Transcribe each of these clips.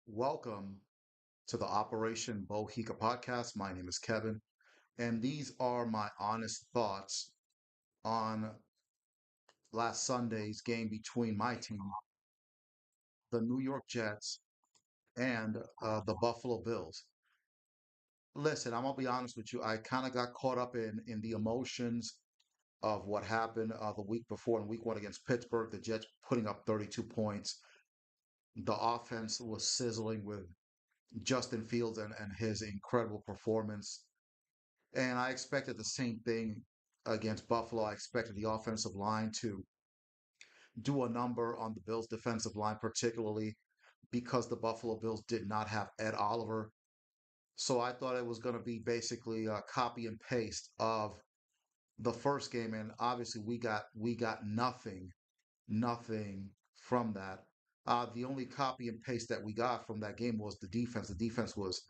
Welcome to the Operation Bohica podcast. My name is Kevin, and these are my honest thoughts on last Sunday's game between my team, the New York Jets, and the Buffalo Bills. Listen, I'm gonna be honest with you. I kind of got caught up in the emotions of what happened the week before in Week 1 against Pittsburgh. The Jets putting up 32 points. The offense was sizzling with Justin Fields and his incredible performance. And I expected the same thing against Buffalo. I expected the offensive line to do a number on the Bills' defensive line, particularly because the Buffalo Bills did not have Ed Oliver. So I thought it was going to be basically a copy and paste of the first game, and obviously we got nothing from that. The only copy and paste that we got from that game was the defense. The defense was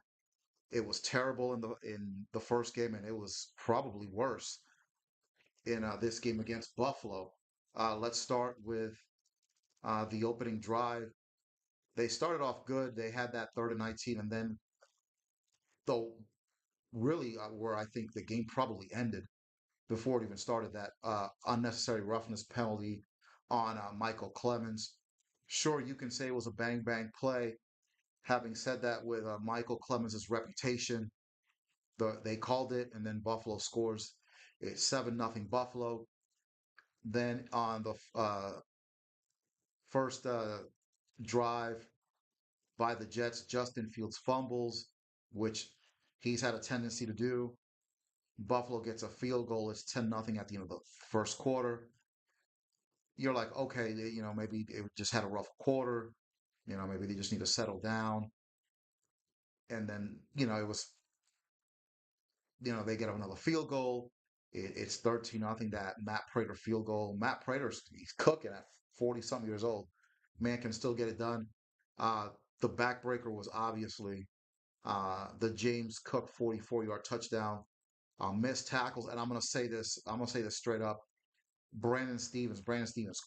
it was terrible in the first game, and it was probably worse in this game against Buffalo. Let's start with the opening drive. They started off good. They had that 3rd and 19, and then though really where I think the game probably ended before it even started, that unnecessary roughness penalty on Michael Clemens. Sure, you can say it was a bang bang play. Having said that, with Michael Clemens' reputation, they called it, and then Buffalo scores. It's 7-0 Buffalo. Then on the first drive by the Jets, Justin Fields fumbles, which he's had a tendency to do. Buffalo gets a field goal. It's 10-0 at the end of the first quarter. You're like, okay, maybe it just had a rough quarter. Maybe they just need to settle down. And then, it was, they get another field goal. It's 13-0, that Matt Prater field goal. Matt Prater's he's cooking at 40 something years old. Man can still get it done. Uh, the backbreaker was obviously the James Cook 44-yard touchdown. Missed tackles, and I'm gonna say this straight up. Brandon Stevens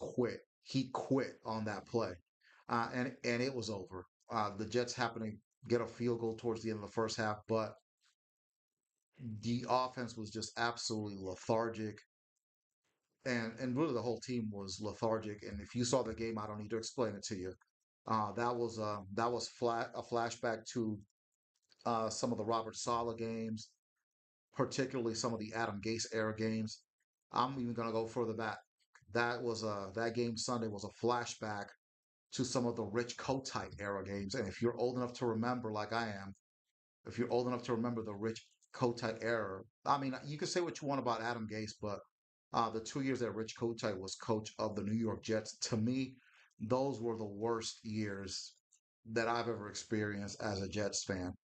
quit. He quit on that play, and it was over. The Jets happened to get a field goal towards the end of the first half, but the offense was just absolutely lethargic, and really the whole team was lethargic. And if you saw the game, I don't need to explain it to you. That was a flashback to some of the Robert Sala games, particularly some of the Adam Gase era games. I'm even going to go further back. That game Sunday was a flashback to some of the Rich Kotite era games. And if you're old enough to remember, like I am, if you're old enough to remember the Rich Kotite era, I mean, you can say what you want about Adam Gase, but the 2 years that Rich Kotite was coach of the New York Jets, to me, those were the worst years that I've ever experienced as a Jets fan.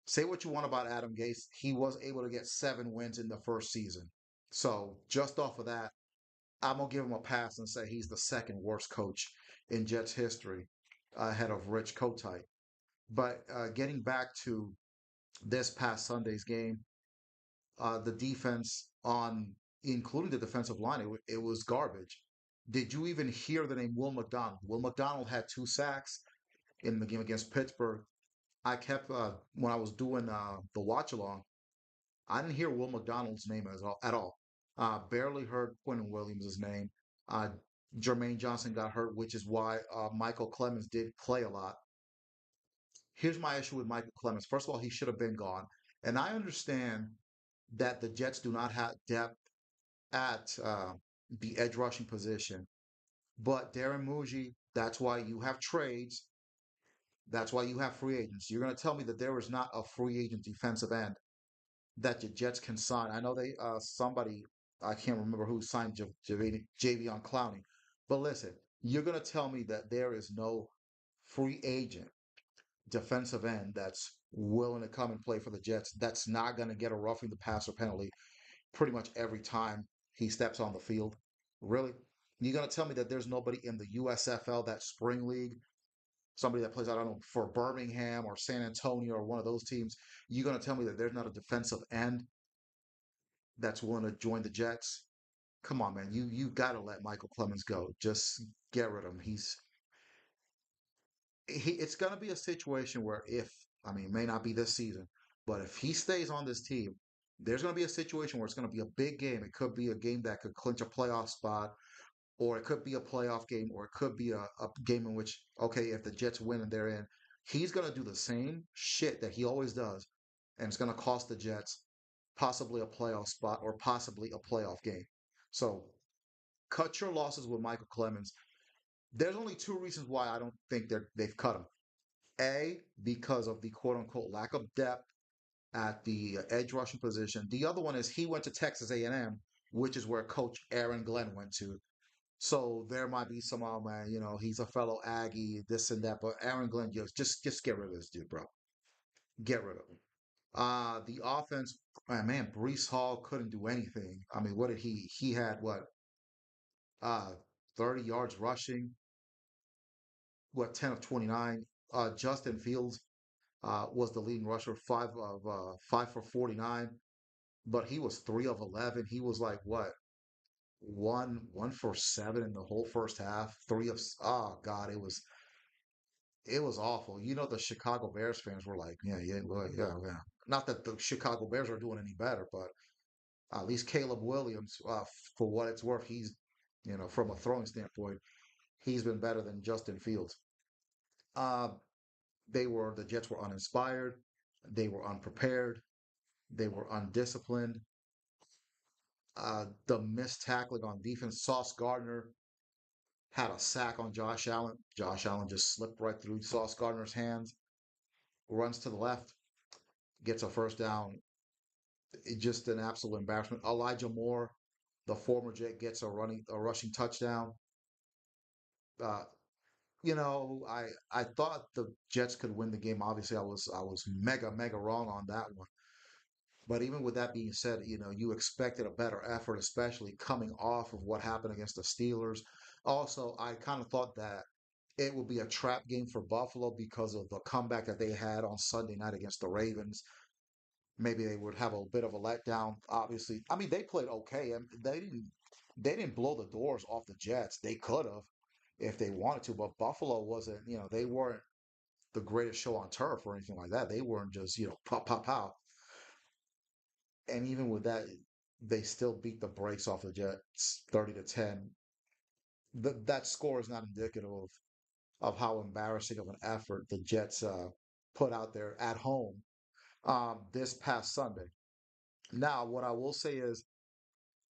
Say what you want about Adam Gase, he was able to get 7 wins in the first season. So just off of that, I'm gonna give him a pass and say he's the second worst coach in Jets history, ahead of Rich Kotite. But getting back to this past Sunday's game, the defense on, including the defensive line, it was garbage. Did you even hear the name Will McDonald? Will McDonald had 2 sacks in the game against Pittsburgh. I kept when I was doing the watch along, I didn't hear Will McDonald's name at all. Barely heard Quentin Williams' name. Uh, Jermaine Johnson got hurt, which is why Michael Clemens did play a lot. Here's my issue with Michael Clemens. First of all, he should have been gone. And I understand that the Jets do not have depth at the edge rushing position. But Darren Muji, that's why you have trades. That's why you have free agents. You're going to tell me that there is not a free agent defensive end that the Jets can sign. I know somebody, I can't remember who signed Javion Clowney, but listen, you're gonna tell me that there is no free agent defensive end that's willing to come and play for the Jets, that's not gonna get a roughing the passer penalty pretty much every time he steps on the field. Really? You're gonna tell me that there's nobody in the USFL, that spring league, somebody that plays, I don't know, for Birmingham or San Antonio or one of those teams, you're going to tell me that there's not a defensive end that's willing to join the Jets? Come on, man. You got to let Michael Clemens go. Just get rid of him. it's going to be a situation where if, I mean, it may not be this season, but if he stays on this team, there's going to be a situation where it's going to be a big game. It could be a game that could clinch a playoff spot, or it could be a playoff game, or it could be a game in which, okay, if the Jets win and they're in, he's going to do the same shit that he always does, and it's going to cost the Jets possibly a playoff spot or possibly a playoff game. So cut your losses with Michael Clemens. There's only two reasons why I don't think they've cut him. A, because of the quote unquote lack of depth at the edge rushing position. The other one is he went to Texas A&M, which is where Coach Aaron Glenn went to. So there might be some, oh man, he's a fellow Aggie, this and that. But Aaron Glenn, just get rid of this dude, bro. Get rid of him. The offense, man, Brees Hall couldn't do anything. I mean, what did he had what, uh 30 yards rushing, what, 10 of 29. Justin Fields was the leading rusher, five for 49, but he was 3 of 11. He was like what, one for 7 in the whole first half. Oh God, it was awful. The Chicago Bears fans were like, yeah, yeah, well, yeah, yeah. Not that the Chicago Bears are doing any better, but at least Caleb Williams, for what it's worth, he's, from a throwing standpoint, he's been better than Justin Fields. Uh, the Jets were uninspired, they were unprepared, they were undisciplined. The missed tackling on defense. Sauce Gardner had a sack on Josh Allen. Josh Allen just slipped right through Sauce Gardner's hands, runs to the left, gets a first down. Just an absolute embarrassment. Elijah Moore, the former Jet, gets a rushing touchdown. Uh, I thought the Jets could win the game. Obviously, I was mega mega wrong on that one. But even with that being said, you expected a better effort, especially coming off of what happened against the Steelers. Also, I kind of thought that it would be a trap game for Buffalo because of the comeback that they had on Sunday night against the Ravens. Maybe they would have a bit of a letdown. Obviously, I mean they played okay, and they didn't blow the doors off the Jets. They could have if they wanted to, but Buffalo wasn't. They weren't the greatest show on turf or anything like that. They weren't just pop pop pop. And even with that, they still beat the brakes off the Jets 30-10. That score is not indicative of how embarrassing of an effort the Jets put out there at home this past Sunday. Now, what I will say is,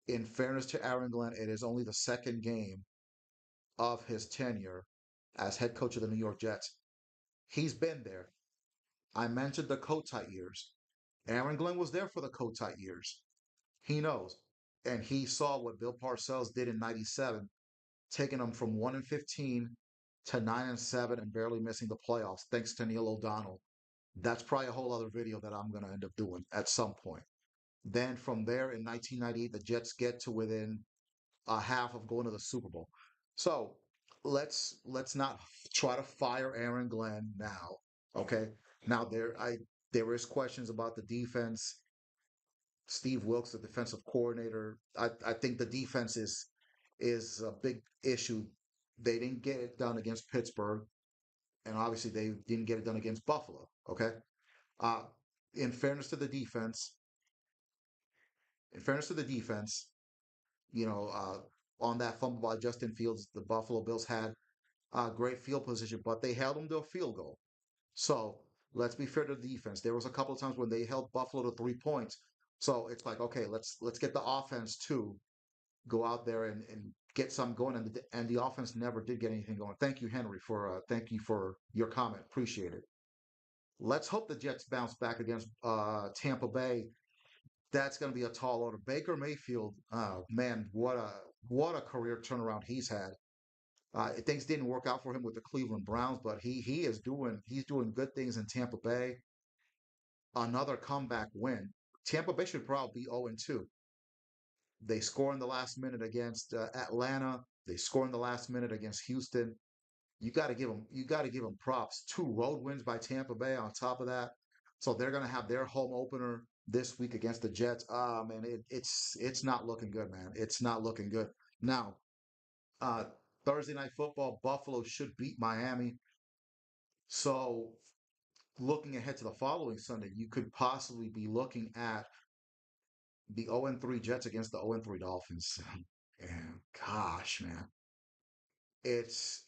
in fairness to Aaron Glenn, it is only the second game of his tenure as head coach of the New York Jets. He's been there. I mentioned the Kotite years. Aaron Glenn was there for the Kotite years. He knows. And he saw what Bill Parcells did in 97, taking them from 1-15 to 9-7 and barely missing the playoffs, thanks to Neil O'Donnell. That's probably a whole other video that I'm going to end up doing at some point. Then from there in 1998, the Jets get to within a half of going to the Super Bowl. So let's not try to fire Aaron Glenn now. Okay. Now there is questions about the defense. Steve Wilks, the defensive coordinator. I think the defense is a big issue. They didn't get it done against Pittsburgh, and obviously they didn't get it done against Buffalo. Okay. Uh, in fairness to the defense, in fairness to the defense, you know, uh, on that fumble by Justin Fields, the Buffalo Bills had great field position, but they held them to a field goal. So let's be fair to the defense. There was a couple of times when they held Buffalo to 3 points. So it's like, okay, let's get the offense to go out there and get some going, and the offense never did get anything going. Thank you, Henry, for thank you for your comment. Appreciate it. Let's hope the Jets bounce back against Tampa Bay. That's going to be a tall order. Baker Mayfield, man, what a career turnaround he's had. Things didn't work out for him with the Cleveland Browns, but he's doing good things in Tampa Bay. Another comeback win. Tampa Bay should probably be 0-2. They score in the last minute against Atlanta. They score in the last minute against Houston. You got to give them props. Two road wins by Tampa Bay on top of that. So they're going to have their home opener this week against the Jets. Man, it's not looking good, man. It's not looking good. Now, uh, Thursday night football, Buffalo should beat Miami. So looking ahead to the following Sunday, you could possibly be looking at the 0-3 Jets against the 0-3 Dolphins. And gosh, man, it's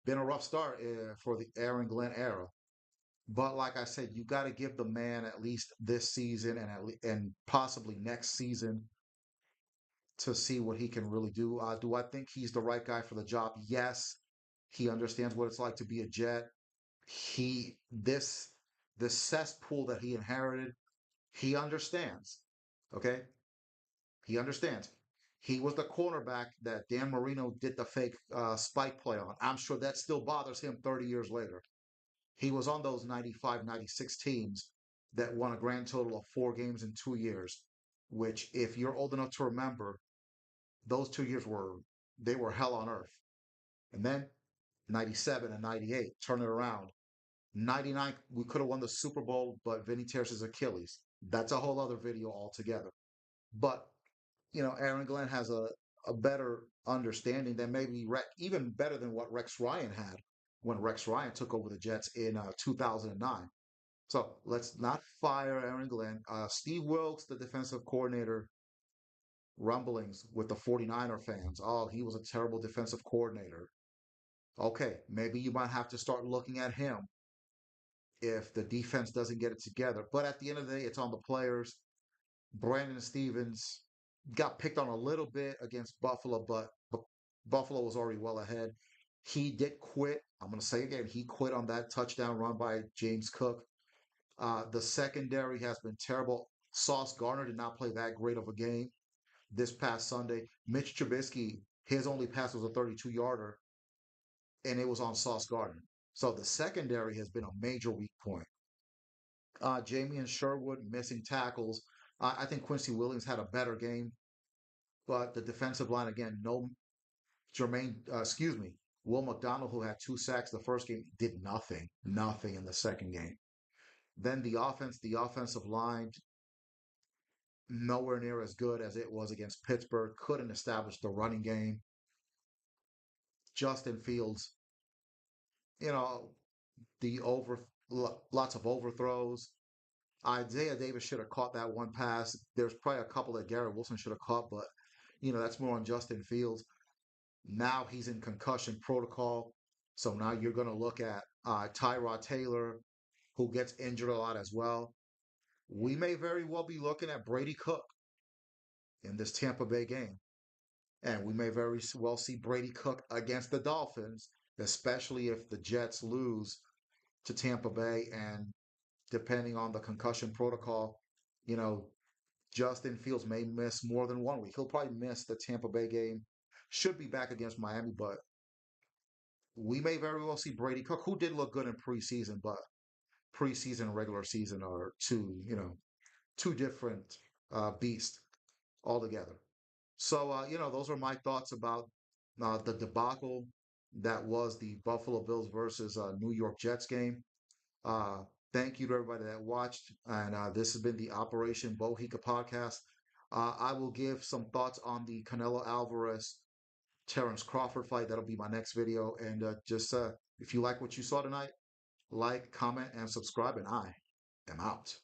been a rough start for the Aaron Glenn era. But like I said, you got to give the man at least this season and and possibly next season to see what he can really do. Do I think he's the right guy for the job? Yes, he understands what it's like to be a Jet. He this cesspool that he inherited, he understands. Okay, he understands. He was the cornerback that Dan Marino did the fake spike play on. I'm sure that still bothers him 30 years later. He was on those 95, 96 teams that won a grand total of 4 games in 2 years, which, if you're old enough to remember, those 2 years they were hell on earth. And then 97 and 98, turn it around. 99, we could have won the Super Bowl, but Vinny tears his Achilles. That's a whole other video altogether. But, Aaron Glenn has a better understanding than maybe even better than what Rex Ryan had when Rex Ryan took over the Jets in 2009. So let's not fire Aaron Glenn. Steve Wilkes, the defensive coordinator, rumblings with the 49er fans. Oh, he was a terrible defensive coordinator. Okay, maybe you might have to start looking at him if the defense doesn't get it together. But at the end of the day, it's on the players. Brandon Stevens got picked on a little bit against Buffalo, but Buffalo was already well ahead. He did quit. I'm going to say again, he quit on that touchdown run by James Cook. The secondary has been terrible. Sauce Gardner did not play that great of a game this past Sunday. Mitch Trubisky, his only pass was a 32-yarder, and it was on Sauce Gardner. So the secondary has been a major weak point. Jamie and Sherwood missing tackles. I think Quincy Williams had a better game, but the defensive line again, no Will McDonald, who had 2 sacks the first game, did nothing in the second game. Then the offensive line, nowhere near as good as it was against Pittsburgh. Couldn't establish the running game. Justin Fields, you know, the lots of overthrows. Isaiah Davis should have caught that one pass. There's probably a couple that Garrett Wilson should have caught, but that's more on Justin Fields. Now he's in concussion protocol. So now you're going to look at Tyrod Taylor, who gets injured a lot as well. We may very well be looking at Brady Cook in this Tampa Bay game. And we may very well see Brady Cook against the Dolphins, especially if the Jets lose to Tampa Bay. And depending on the concussion protocol, you know, Justin Fields may miss more than 1 week. He'll probably miss the Tampa Bay game. Should be back against Miami, but we may very well see Brady Cook, who did look good in preseason, but preseason and regular season are two different beasts altogether. So, those are my thoughts about the debacle that was the Buffalo Bills versus New York Jets game. Uh, Thank you to everybody that watched. And this has been the Operation Bohica podcast. I will give some thoughts on the Canelo Alvarez Terrence Crawford fight. That'll be my next video. And just if you like what you saw tonight, like, comment, and subscribe. And I am out.